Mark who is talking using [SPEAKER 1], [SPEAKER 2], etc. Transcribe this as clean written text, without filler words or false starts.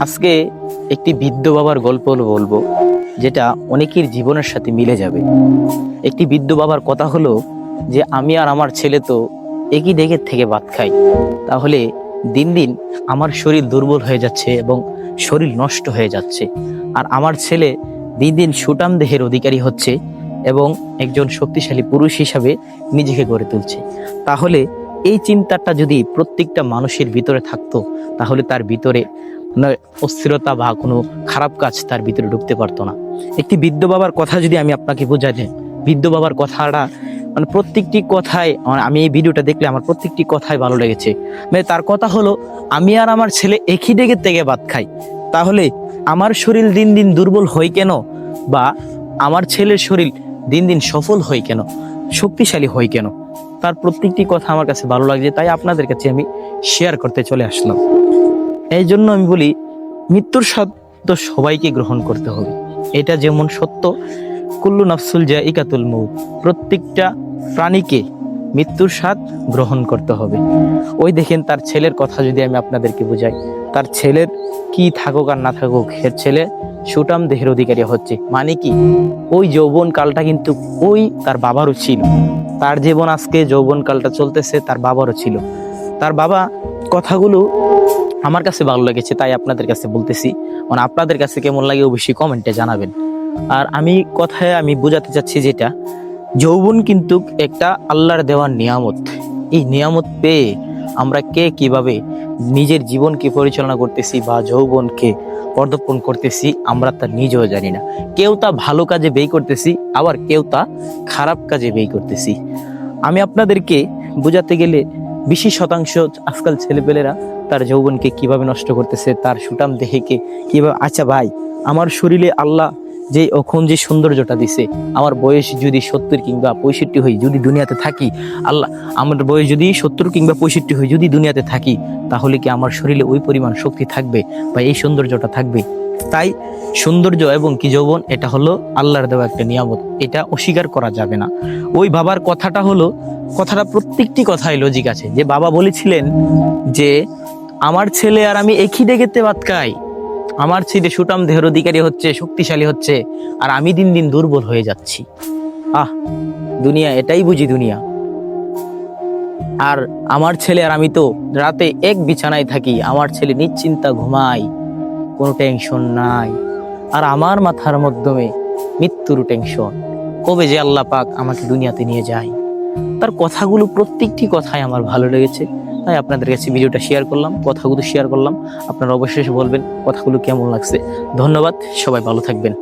[SPEAKER 1] আজকে একটি বৃদ্ধ বাবার গল্প বলবো, যেটা অনেকের জীবনের সাথে মিলে যাবে। একটি বৃদ্ধ বাবার কথা হলো যে আমি আর আমার ছেলে তো একই ডেকের থেকে ভাত খাই, তাহলে দিন দিন আমার শরীর দুর্বল হয়ে যাচ্ছে এবং শরীর নষ্ট হয়ে যাচ্ছে, আর আমার ছেলে দিন দিন সুঠাম দেহের অধিকারী হচ্ছে এবং একজন শক্তিশালী পুরুষ হিসাবে নিজেকে গড়ে তুলছে। তাহলে এই চিন্তাটা যদি প্রত্যেকটা মানুষের ভিতরে থাকতো, তাহলে তার ভিতরে অস্থিরতা বা কোনো খারাপ কাজ তার ভিতরে ঢুকতে পারতো না। একটি বৃদ্ধ বাবার কথা যদি আমি আপনাকে বোঝাই দিই, বৃদ্ধ বাবার কথাটা প্রত্যেকটি কথায় আমি এই ভিডিওটা দেখলে আমার প্রত্যেকটি কথাই ভালো লেগেছে। তার কথা হলো আমি আর আমার ছেলে একই ডেকের থেকে ভাত খাই, তাহলে আমার শরীর দিন দিন দুর্বল হয় কেন, বা আমার ছেলের শরীর দিন দিন সফল হয় কেন, শক্তিশালী হয় কেন? তার প্রত্যেকটি কথা আমার কাছে ভালো লাগছে, তাই আপনাদের কাছে আমি শেয়ার করতে চলে আসলাম। এই জন্য আমি বলি, মৃত্যুর স্বাদ তো সবাইকে গ্রহণ করতে হবে, এটা যেমন সত্য। কুল্লু নাফসুল জাইকাতুল মউত, প্রত্যেকটা প্রাণীকে মৃত্যুর স্বাদ গ্রহণ করতে হবে। ওই দেখেন তার ছেলের কথা যদি আমি আপনাদেরকে বুঝাই, তার ছেলের কি থাকুক আর না থাকুক, এর ছেলে সুঠাম দেহের অধিকারী হচ্ছে, মানে কি ওই যৌবন কালটা কিন্তু ওই তার বাবারও ছিল। তার জীবন আজকে যৌবন কালটা চলতেছে, তার বাবারও ছিল। তার বাবা কথাগুলো আমার কাছে ভালো লেগেছে, তাই আপনাদের কাছে বলতেছি। আপনাদের কাছে কেমন লাগে অবশ্যই কমেন্টে জানাবেন। আর আমি কথায় আমি বোঝাতে চাচ্ছি যেটা, যৌবন কিন্তু একটা আল্লাহর দেওয়ার নিয়ামত। এই নিয়ামত পেয়ে আমরা কে কিভাবে নিজের জীবনকে পরিচালনা করতেছি বা যৌবনকে পর্যবেক্ষণ করতেছি, আমরা তা নিজেও জানি না। কেউ তা ভালো কাজে ব্যয় করতেছি, আবার কেউ তা খারাপ কাজে ব্যয় করতেছি। আমি আপনাদেরকে বোঝাতে গেলে 20% আজকাল ছেলেপেলেরা তার যৌবনকে কিভাবে নষ্ট করতেছে, তার সুঠাম দেহকে কিভাবে। আচ্ছা ভাই, আমার শরীরে আল্লাহ যে এখন যে সৌন্দর্যটা দিছে, আমার বয়স যদি 70 কিংবা 65 হই, যদি দুনিয়াতে থাকি, আল্লাহ আমার বয়স যদি 70 কিংবা 65 হই, যদি দুনিয়াতে থাকি, তাহলে কি আমার শরীরে ওই পরিমাণ শক্তি থাকবে বা এই সৌন্দর্যটা থাকবে? তাই সৌন্দর্য এবং কি যৌবন, এটা হলো আল্লাহর দেওয়া একটা নিয়ামত, এটা অস্বীকার করা যাবে না। ওই বাবার কথাটা হলো, কথাটা প্রত্যেকটি কথাই লজিক আছে। যে বাবা বলেছিলেন যে আমার ছেলে আর আমি একই ডেকেতে ভাত খাই, আমার ছেলে সুঠাম দেহের অধিকারী হচ্ছে, শক্তিশালী হচ্ছে, আর আমি দিন দিন দুর্বল হয়ে যাচ্ছি। দুনিয়া, এটাই বুঝি দুনিয়া। আর আমার ছেলে আর আমি তো রাতে এক বিছানায় থাকি, আমার ছেলে নিশ্চিন্তা ঘুমায়, কোনো টেনশন নাই, আর আমার মাথার মাধ্যমে মৃত্যুর টেনশন, কবে যে আল্লাহ পাক আমাকে দুনিয়াতে নিয়ে যায়। তার কথাগুলো প্রত্যেকটি কথাই আমার ভালো লেগেছে, তাই আপনাদের কাছে ভিডিওটা শেয়ার করলাম, কথাগুলো শেয়ার করলাম। আপনারা অবশ্যই বলবেন কথাগুলো কেমন লাগছে। ধন্যবাদ, সবাই ভালো থাকবেন।